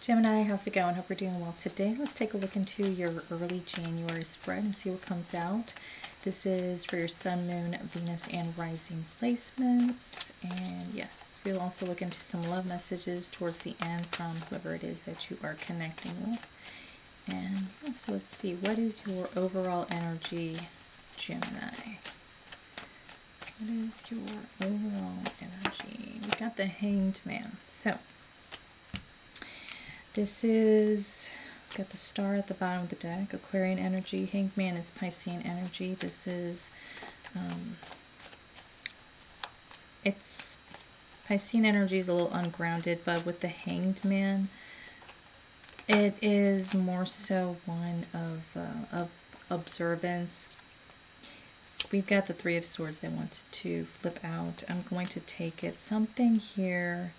Gemini, how's it going? Hope you're doing well today. Let's take a look into your early January spread and see what comes out. This is for your Sun, Moon, Venus, and Rising placements. And yes, we'll also look into some love messages towards the end from whoever it is that you are connecting with. And so let's see, what is your overall energy, Gemini? What is your overall energy? We got the Hanged Man. So this is, got the Star at the bottom of the deck, Aquarian energy. Hanged Man is Piscean energy. This is, it's, Piscean energy is a little ungrounded, but with the Hanged Man, it is more so one of observance. We've got the Three of Swords that wanted to flip out. I'm going to take it. Something here.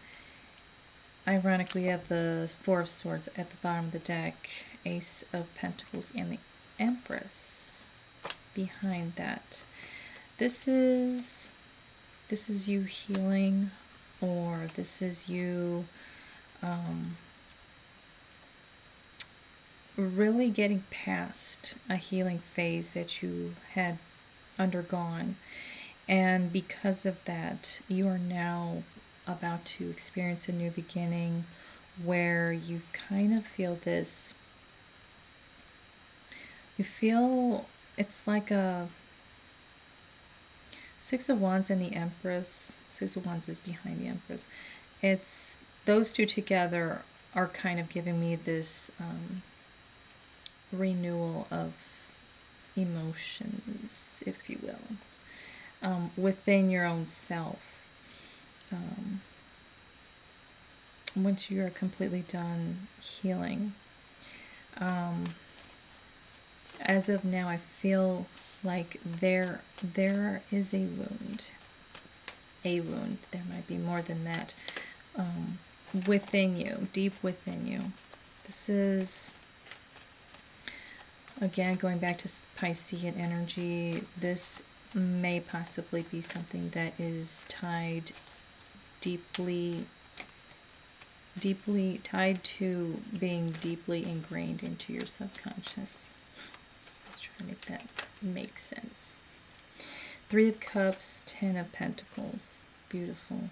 Ironically, we have the Four of Swords at the bottom of the deck, Ace of Pentacles, and the Empress behind that. This is you healing, or this is you really getting past a healing phase that you had undergone, and because of that, you are now about to experience a new beginning where you kind of feel this, you feel it's like a Six of Wands and the Empress. Six of Wands is behind the Empress. It's those two together are kind of giving me this renewal of emotions, if you will, within your own self. Once you are completely done healing. As of now, I feel like there is a wound. There might be more than that. Within you, deep within you. This is, again, going back to Piscean energy, this may possibly be something that is tied deeply tied to being deeply ingrained into your subconscious. Let's try to make that make sense. Three of Cups, Ten of Pentacles. Beautiful.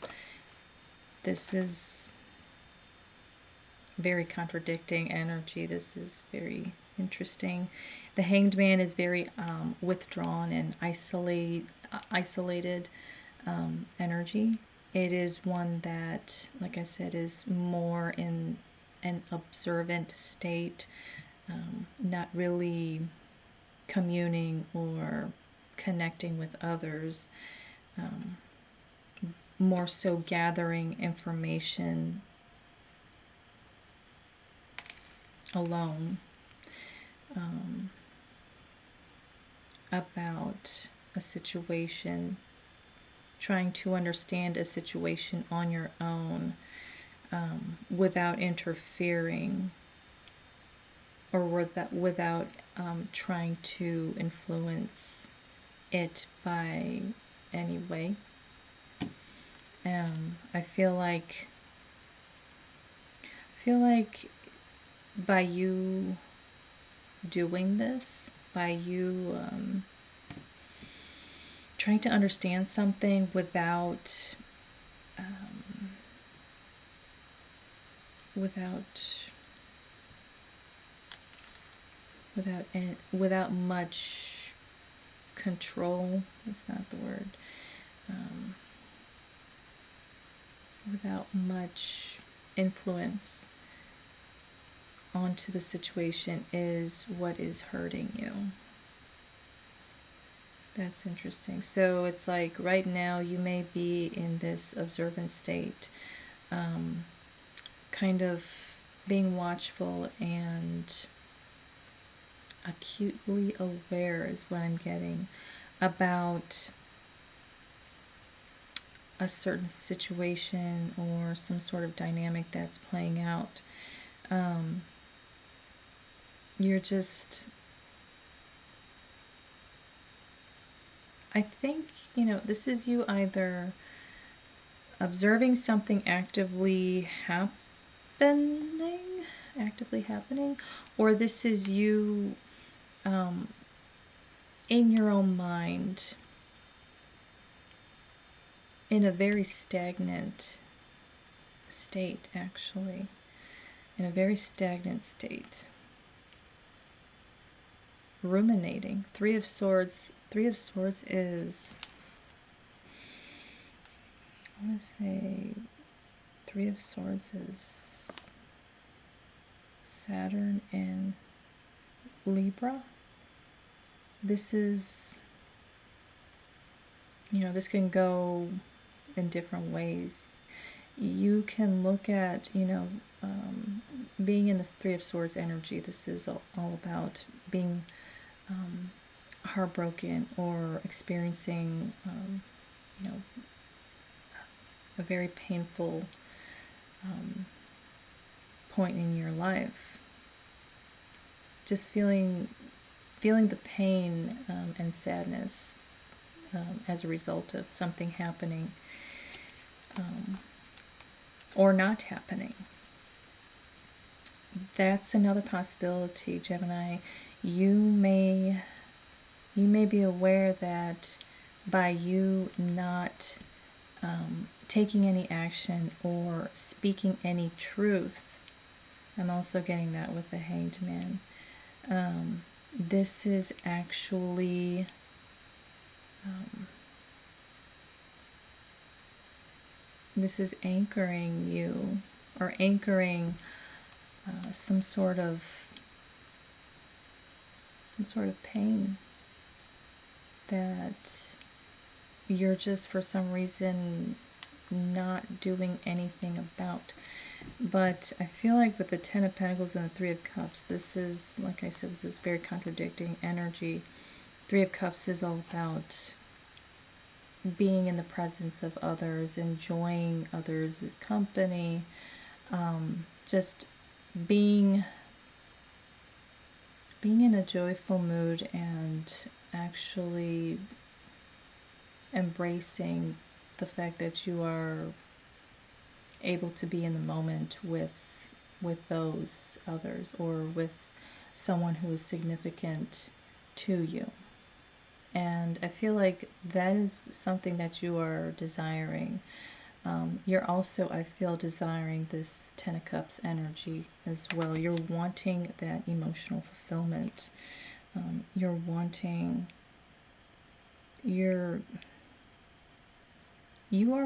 This is very contradicting energy. This is very interesting. The Hanged Man is very withdrawn and isolated energy. It is one that, like I said, is more in an observant state, not really communing or connecting with others, more so gathering information alone about a situation, trying to understand a situation on your own, without interfering, or without trying to influence it by any way. I feel like by you doing this, by you trying to understand something without much control, that's not the word, without much influence onto the situation is what is hurting you. That's interesting. So it's like right now you may be in this observant state, kind of being watchful and acutely aware is what I'm getting about a certain situation or some sort of dynamic that's playing out. You're just, I think, this is you either observing something actively happening actively happening, or this is you in your own mind in a very stagnant state, actually. In a very stagnant state. Ruminating. Three of Swords. Three of Swords is, I want to say, Three of Swords is Saturn in Libra. This is, this can go in different ways. You can look at, being in the Three of Swords energy. This is all about being heartbroken or experiencing, a very painful point in your life. Just feeling the pain and sadness as a result of something happening or not happening. That's another possibility, Gemini. You may be aware that by you not taking any action or speaking any truth, I'm also getting that with the Hanged Man. This is actually this is anchoring you, or anchoring some sort of pain that you're just for some reason not doing anything about. But I feel like with the Ten of Pentacles and the Three of Cups, this is, like I said, this is very contradicting energy. Three of Cups is all about being in the presence of others, enjoying others' company, just being in a joyful mood and actually embracing the fact that you are able to be in the moment with those others, or with someone who is significant to you. And I feel like that is something that you are desiring. You're also, I feel, desiring this Ten of Cups energy as well. You're wanting that emotional fulfillment. You are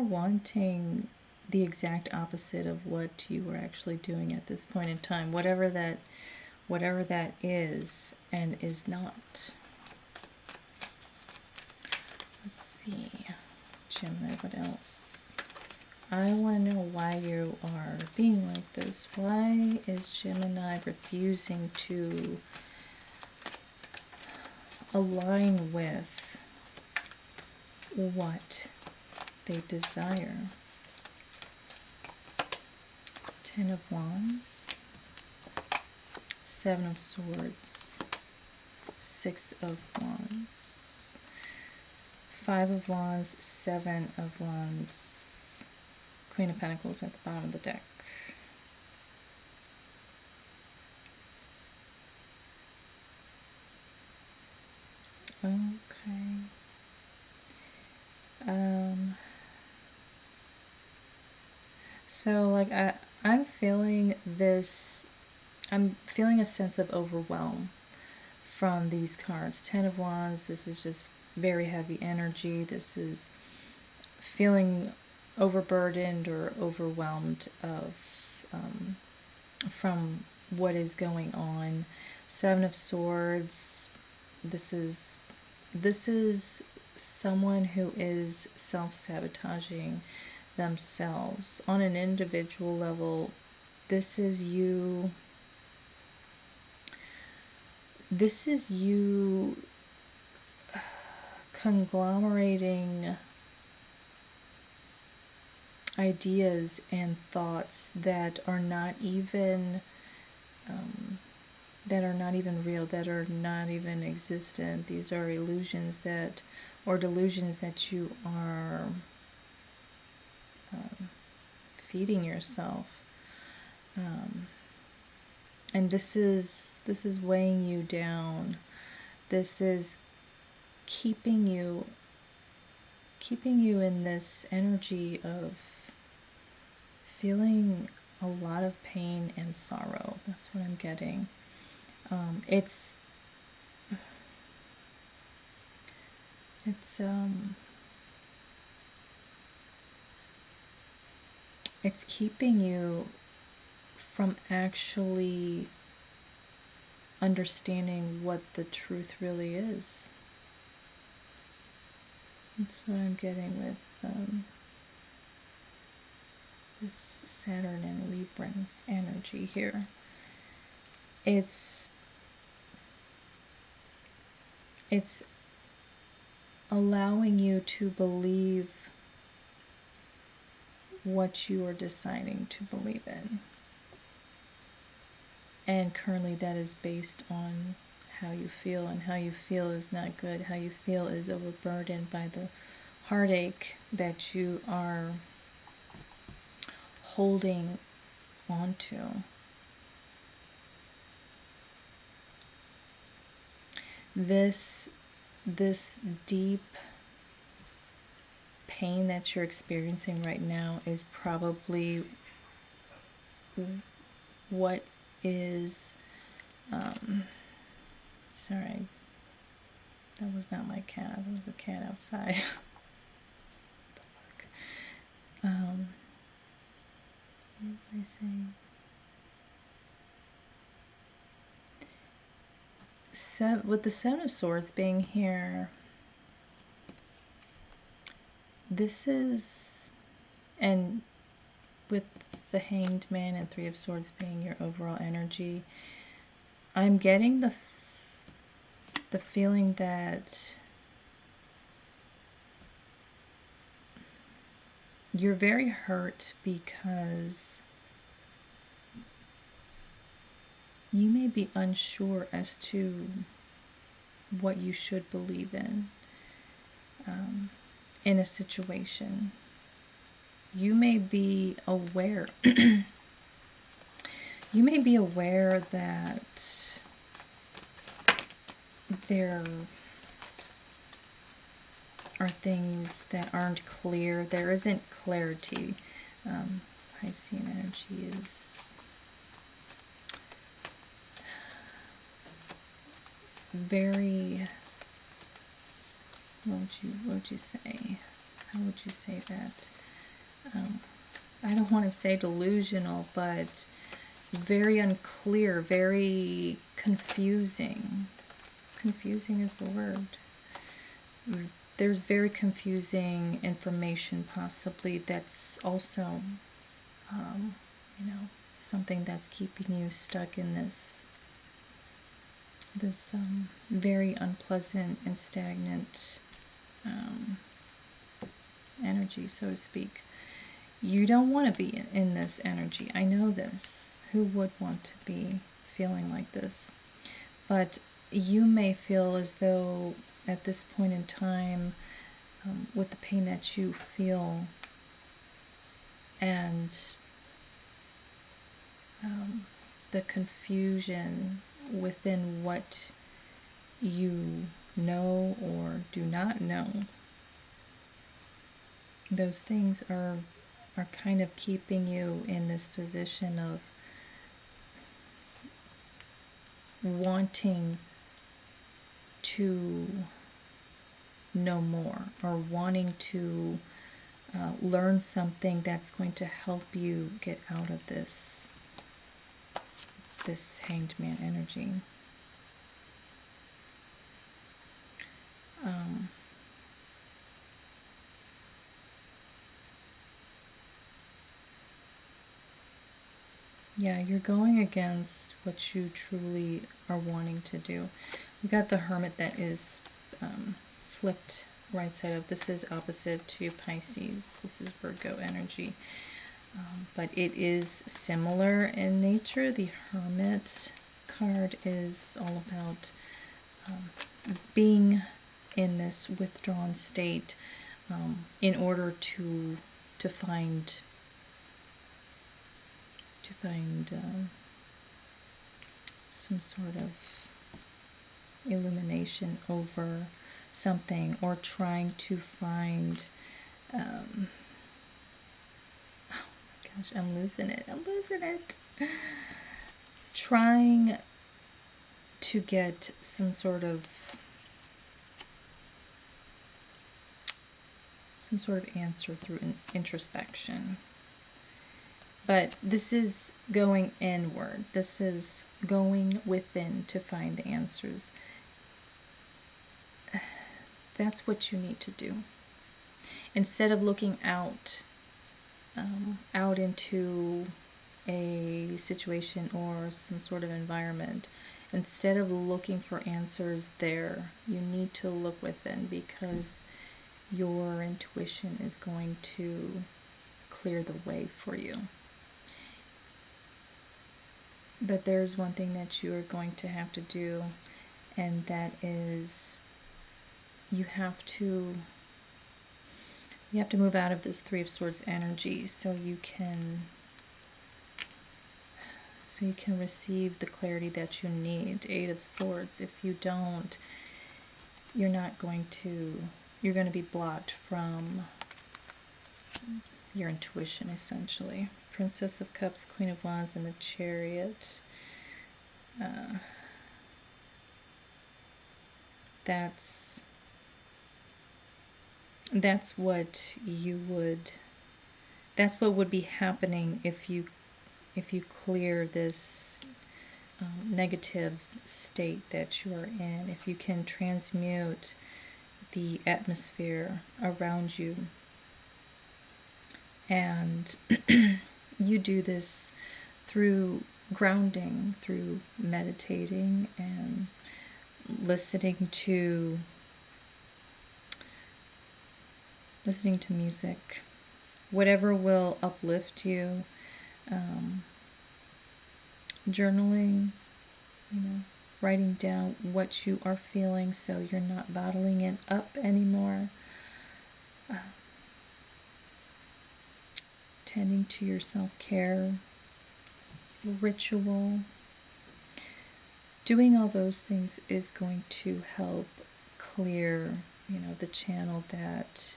wanting the exact opposite of what you were actually doing at this point in time, whatever that is and is not. Let's see, Gemini, what else? I want to know why you are being like this. Why is Gemini refusing to align with what they desire? Ten of Wands, Seven of Swords, Six of Wands, Five of Wands, Seven of Wands, Queen of Pentacles at the bottom of the deck. Okay. So like I'm feeling this, I'm feeling a sense of overwhelm from these cards. Ten of Wands, this is just very heavy energy. This is feeling overburdened or overwhelmed of from what is going on. Seven of Swords, this is someone who is self-sabotaging themselves on an individual level. This is you conglomerating ideas and thoughts that are not even real, that are not even existent. These are illusions or delusions that you are feeding yourself. And this is weighing you down. This is keeping you in this energy of feeling a lot of pain and sorrow. That's what I'm getting. It's keeping you from actually understanding what the truth really is. That's what I'm getting with this Saturn and Libra energy here. It's allowing you to believe what you are deciding to believe in. And currently that is based on how you feel, and how you feel is not good. How you feel is overburdened by the heartache that you are holding onto. This deep pain that you're experiencing right now is probably what is sorry, that was not my cat. There was a cat outside. What was I saying? With the Seven of Swords being here, this is, and with the Hanged Man and Three of Swords being your overall energy, I'm getting the feeling that you're very hurt because you may be unsure as to what you should believe in a situation. You may be aware that there are things that aren't clear. There isn't clarity. Piscean energy is very, what would you say? How would you say that? I don't want to say delusional, but very unclear, very confusing. Confusing is the word. There's very confusing information possibly that's also, something that's keeping you stuck in this very unpleasant and stagnant energy, so to speak. You don't want to be in this energy. I know this. Who would want to be feeling like this? But you may feel as though at this point in time, with the pain that you feel and the confusion within what you know or do not know, those things are kind of keeping you in this position of wanting to know more, or wanting to learn something that's going to help you get out of this Hanged Man energy. Yeah, you're going against what you truly are wanting to do. We got the Hermit that is flipped right side up. This is opposite to Pisces. This is Virgo energy. But it is similar in nature. The Hermit card is all about being in this withdrawn state in order to find some sort of illumination over something, or trying to find, oh my gosh, I'm losing it. Trying to get some sort of answer through introspection. But this is going inward. This is going within to find the answers. That's what you need to do. Instead of looking out into a situation or some sort of environment, instead of looking for answers there, you need to look within, because your intuition is going to clear the way for you. But there's one thing that you are going to have to do, and that is you have to move out of this Three of Swords energy so you can receive the clarity that you need. Eight of Swords. If you don't, you're going to be blocked from your intuition, essentially. Princess of Cups, Queen of Wands, and the Chariot. That's what would be happening if you clear this negative state that you are in. If you can transmute the atmosphere around you, and you do this through grounding, through meditating, and listening to music, whatever will uplift you, journaling, writing down what you are feeling so you're not bottling it up anymore, tending to your self-care ritual. Doing all those things is going to help clear, the channel that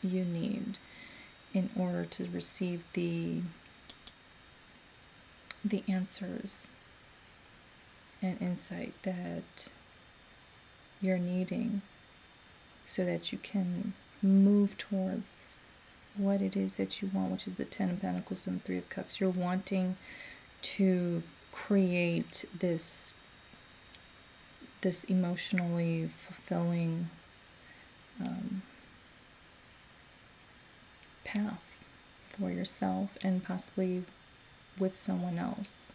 you need in order to receive the answers and insight that you're needing, so that you can move towards what it is that you want, which is the Ten of Pentacles and the Three of Cups. You're wanting to create this emotionally fulfilling path for yourself, and possibly with someone else.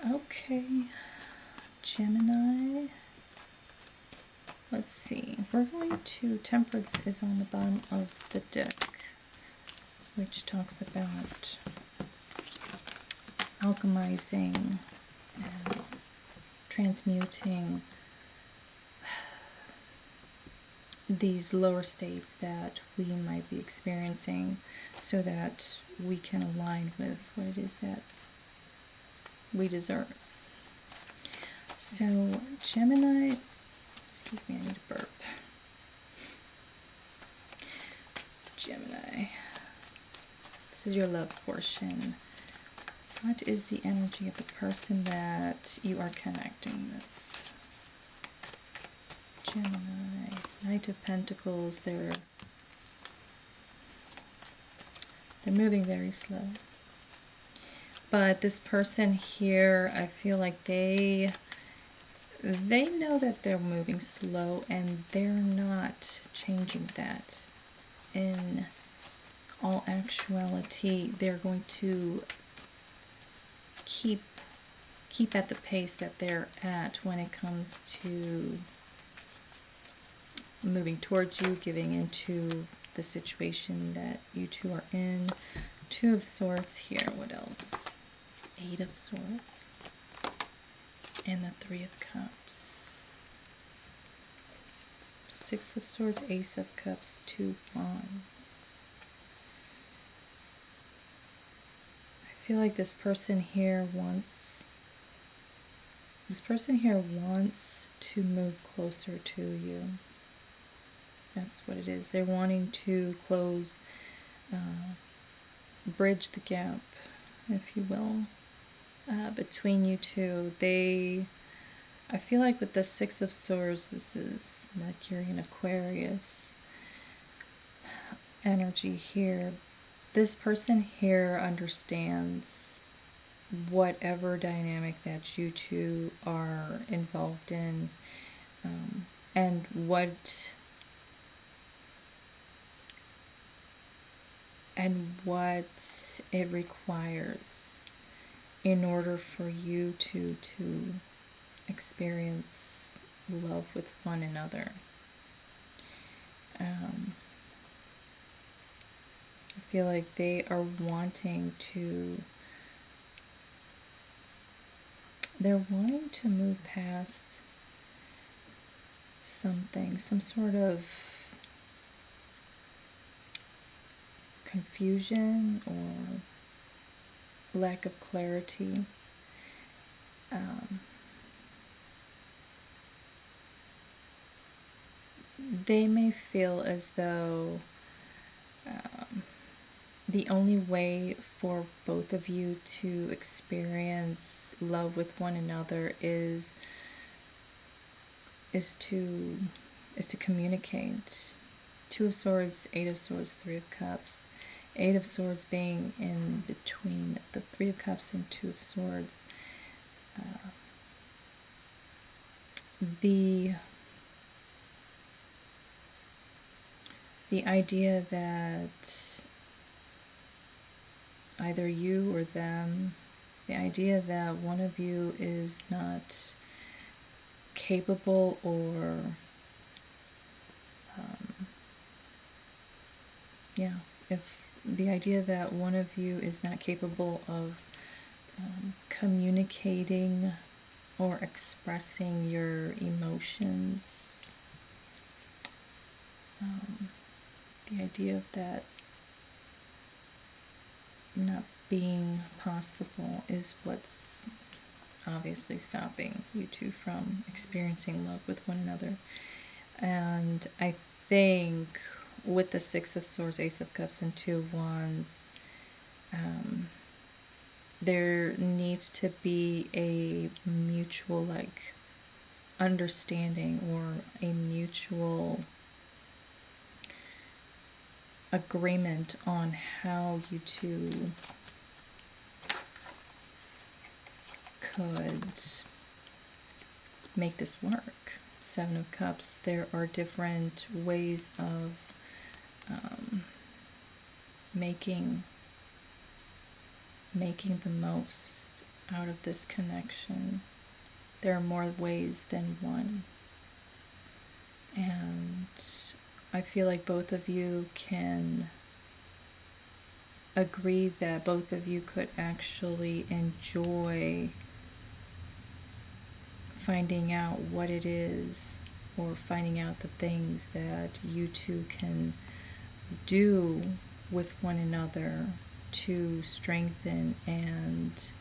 Okay, Gemini. Let's see. We're going to, Temperance is on the bottom of the deck, which talks about alchemizing and transmuting these lower states that we might be experiencing, so that we can align with what it is that we deserve. So, Gemini, excuse me, I need a burp. Gemini, this is your love portion. What is the energy of the person that you are connecting with? Gemini, Knight of Pentacles. They're moving very slow. But this person here, I feel like they know that they're moving slow, and they're not changing that. In all actuality, they're going to keep at the pace that they're at when it comes to moving towards you, giving into the situation that you two are in. Two of Swords here. What else? Eight of Swords. And the Three of Cups. Six of Swords, Ace of Cups, Two Wands. I feel like this person here wants to move closer to you. That's what it is. They're wanting to bridge the gap, if you will, between you two. I feel like with the Six of Swords, this is Mercury and Aquarius energy here. This person here understands whatever dynamic that you two are involved in, and what it requires in order for you to experience love with one another. I feel like they are wanting to move past something, some sort of confusion or lack of clarity. They may feel as though the only way for both of you to experience love with one another is to communicate. Two of Swords, Eight of Swords, Three of Cups. Eight of Swords being in between the Three of Cups and Two of Swords. The idea that either you or them, the idea that one of you is not capable or if the idea that one of you is not capable of communicating or expressing your emotions, the idea of that not being possible is what's obviously stopping you two from experiencing love with one another. And I think with the Six of Swords, Ace of Cups, and Two of Wands, there needs to be a mutual understanding or a mutual agreement on how you two could make this work. Seven of Cups, there are different ways of making the most out of this connection. There are more ways than one. And I feel like both of you can agree that both of you could actually enjoy finding out what it is, or finding out the things that you two can do with one another to strengthen and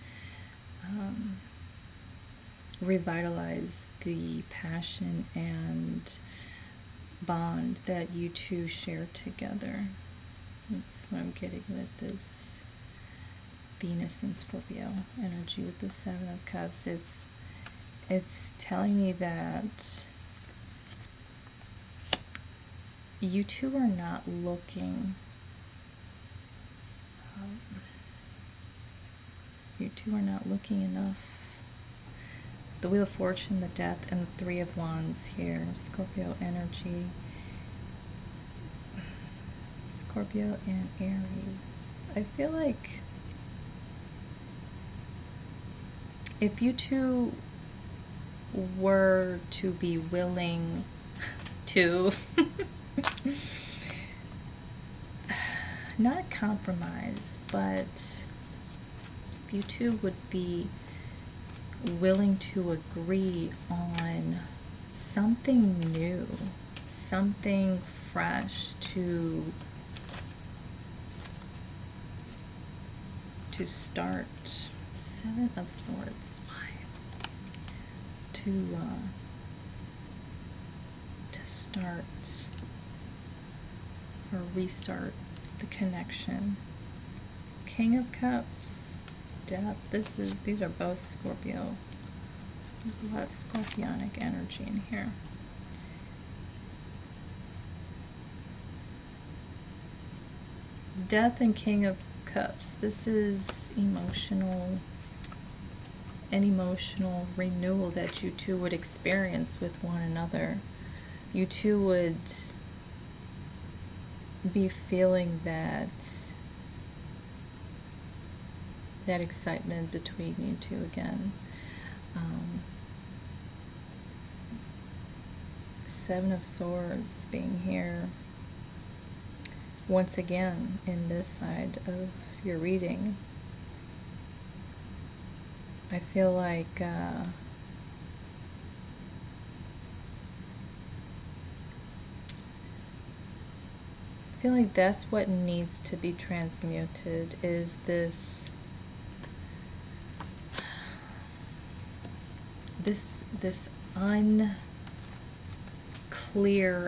revitalize the passion and bond that you two share together. That's what I'm getting with this Venus and Scorpio energy with the Seven of Cups. It's telling me that you two are not looking enough. The Wheel of Fortune, the Death, and the Three of Wands here. Scorpio energy. Scorpio and Aries. I feel like if you two were to be willing to not compromise, but if you two would be willing to agree on something new, something fresh to to start. Seven of Swords. Why? To start or restart the connection. King of Cups, Death. These are both Scorpio. There's a lot of scorpionic energy in here. Death and King of Cups. This is an emotional renewal that you two would experience with one another. You two would be feeling that excitement between you two again. Seven of Swords being here once again in this side of your reading. I feel like that's what needs to be transmuted, is this unclear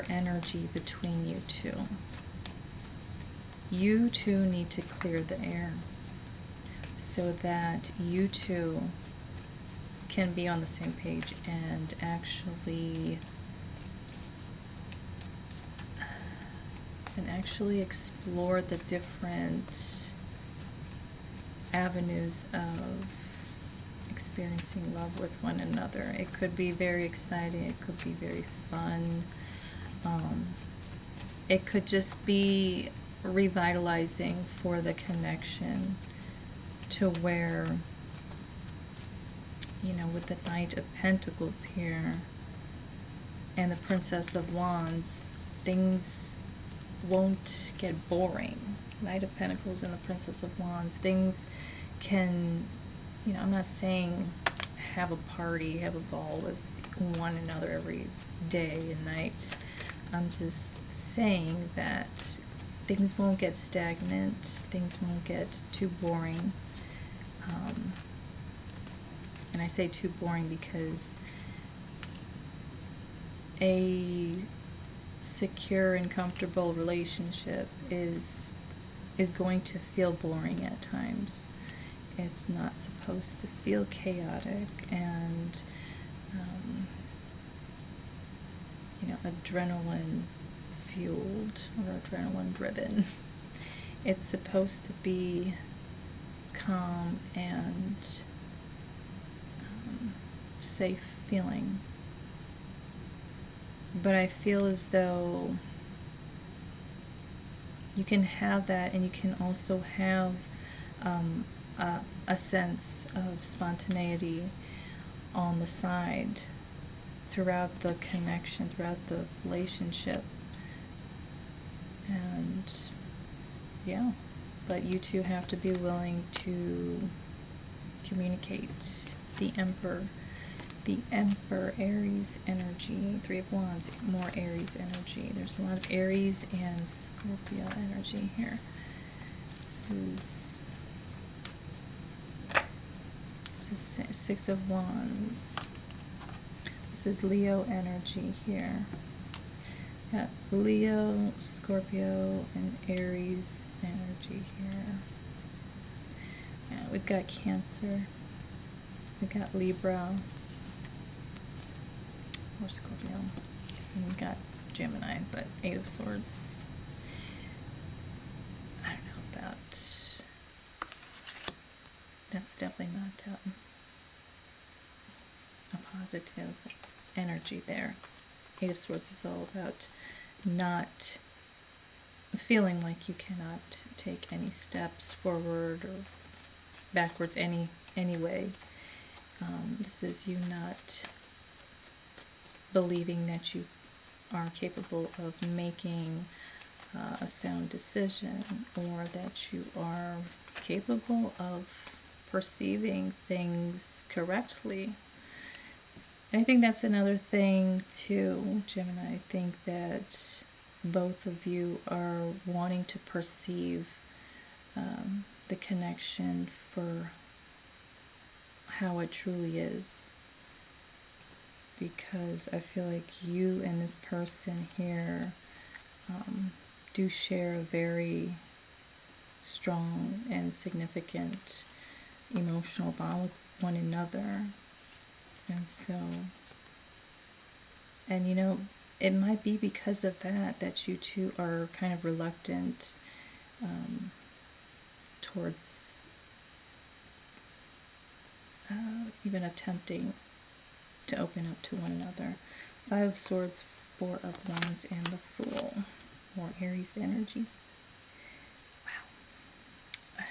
energy between you two. You two need to clear the air so that you two can be on the same page and actually explore the different avenues of experiencing love with one another. It could be very exciting, it could be very fun, it could just be revitalizing for the connection, to where, you know, with the Knight of Pentacles here and the Princess of Wands, things won't get boring. Knight of Pentacles and the Princess of Wands, things can, you know, I'm not saying have a party, have a ball with one another every day and night. I'm just saying that things won't get stagnant, things won't get too boring. And I say too boring because a secure and comfortable relationship is going to feel boring at times. It's not supposed to feel chaotic and you know, adrenaline fueled or adrenaline driven. It's supposed to be calm and safe feeling. But I feel as though you can have that, and you can also have a sense of spontaneity on the side throughout the connection, throughout the relationship. And yeah, but you two have to be willing to communicate. The Emperor, Aries energy, Three of Wands, more Aries energy. There's a lot of Aries and Scorpio energy here. This is Six of Wands. This is Leo energy here. Got Leo, Scorpio, and Aries energy here. Yeah, we've got Cancer. We've got Libra, or Scorpio, and we've got Gemini, but Eight of Swords. I don't know about, that's definitely not a positive energy there. Eight of Swords is all about not feeling like you cannot take any steps forward or backwards any way. This is you not believing that you are capable of making a sound decision, or that you are capable of perceiving things correctly. And I think that's another thing too, Gemini. I think that both of you are wanting to perceive the connection for how it truly is. Because I feel like you and this person here do share a very strong and significant emotional bond with one another. And so, and you know, it might be because of that you two are kind of reluctant towards even attempting to open up to one another. 5 of Swords, 4 of Wands, and the Fool. More Aries energy. Wow.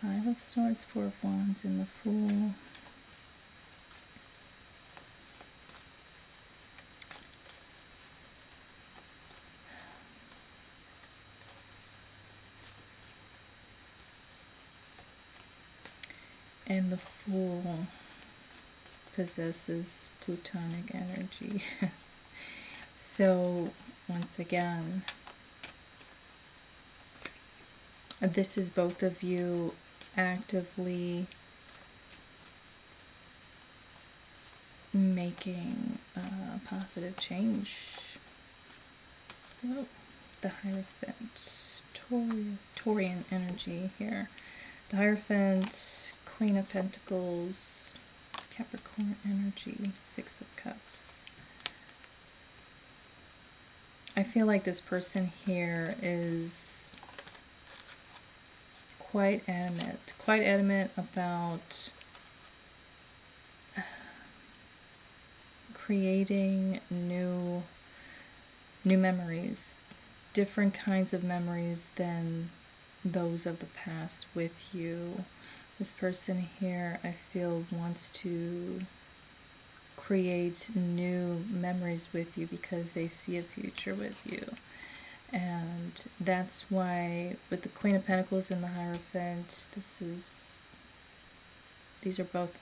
5 of Swords, 4 of Wands, and the Fool. And the Fool possesses Plutonic energy. So, once again, this is both of you actively making a positive change. Oh, the Hierophant, Taurian energy here. The Hierophant, Queen of Pentacles, Capricorn energy, 6 of Cups. I feel like this person here is quite adamant about creating new memories, different kinds of memories than those of the past with you. This person here, I feel, wants to create new memories with you because they see a future with you. And that's why with the Queen of Pentacles and the Hierophant, these are both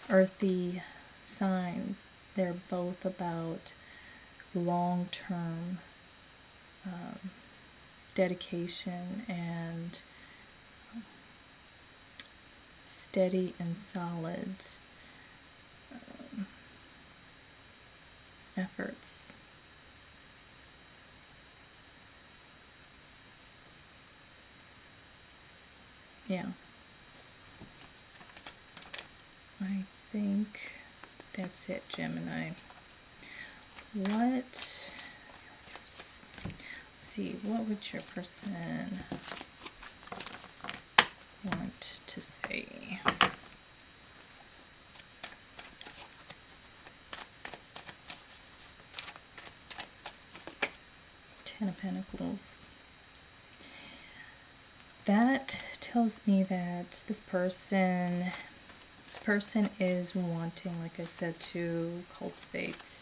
earthy signs. They're both about long-term dedication and steady and solid efforts. Yeah. I think that's it, Gemini. Let's see, what would your person want to say? Ten of Pentacles. That tells me that this person is wanting, like I said, to cultivate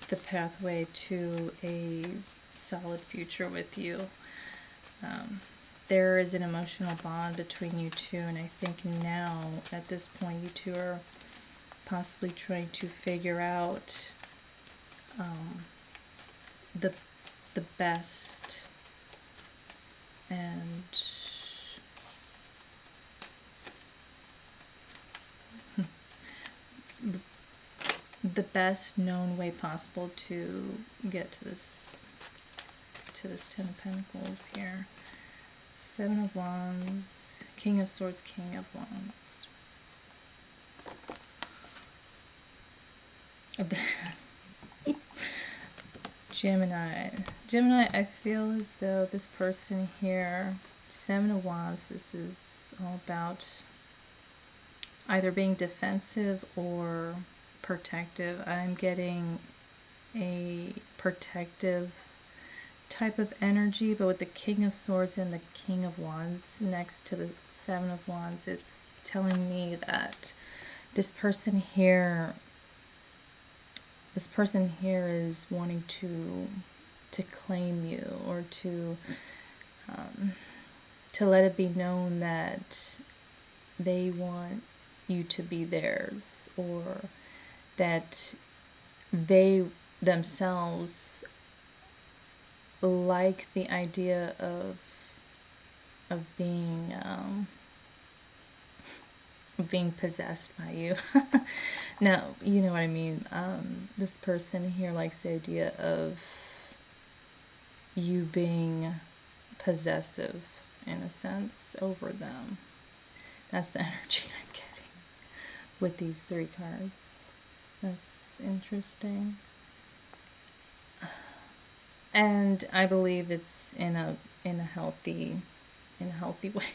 the pathway to a solid future with you. There is an emotional bond between you two, and I think now, at this point, you two are possibly trying to figure out the best and the best known way possible to get to this Ten of Pentacles here. 7 of Wands, King of Swords, King of Wands. Gemini, I feel as though this person here, 7 of Wands, this is all about either being defensive or protective. I'm getting a protective type of energy, but with the King of Swords and the King of Wands next to the 7 of Wands, it's telling me that this person here is wanting to claim you, or to let it be known that they want you to be theirs, or that they themselves like the idea of being possessed by you. No, you know what I mean. This person here likes the idea of you being possessive, in a sense, over them. That's the energy I'm getting with these 3 cards. That's interesting. And I believe it's in a healthy way,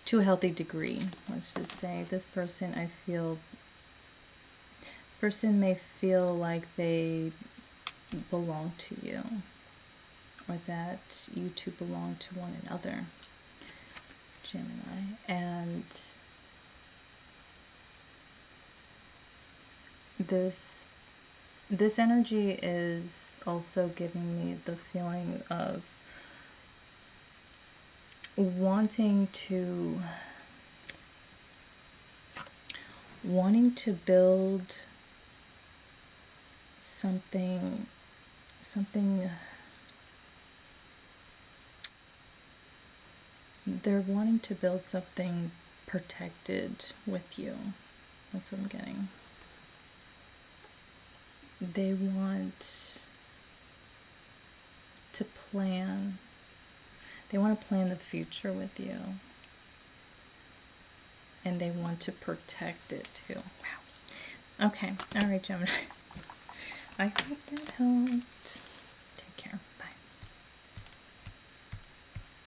to a healthy degree. Let's just say this person, person may feel like they belong to you, or that you two belong to one another, Gemini. And this energy is also giving me the feeling of wanting to build something they're wanting to build something protected with you. That's what I'm getting. They want to plan. They want to plan the future with you. And they want to protect it too. Wow. Okay. All right, Gemini. I hope that helped.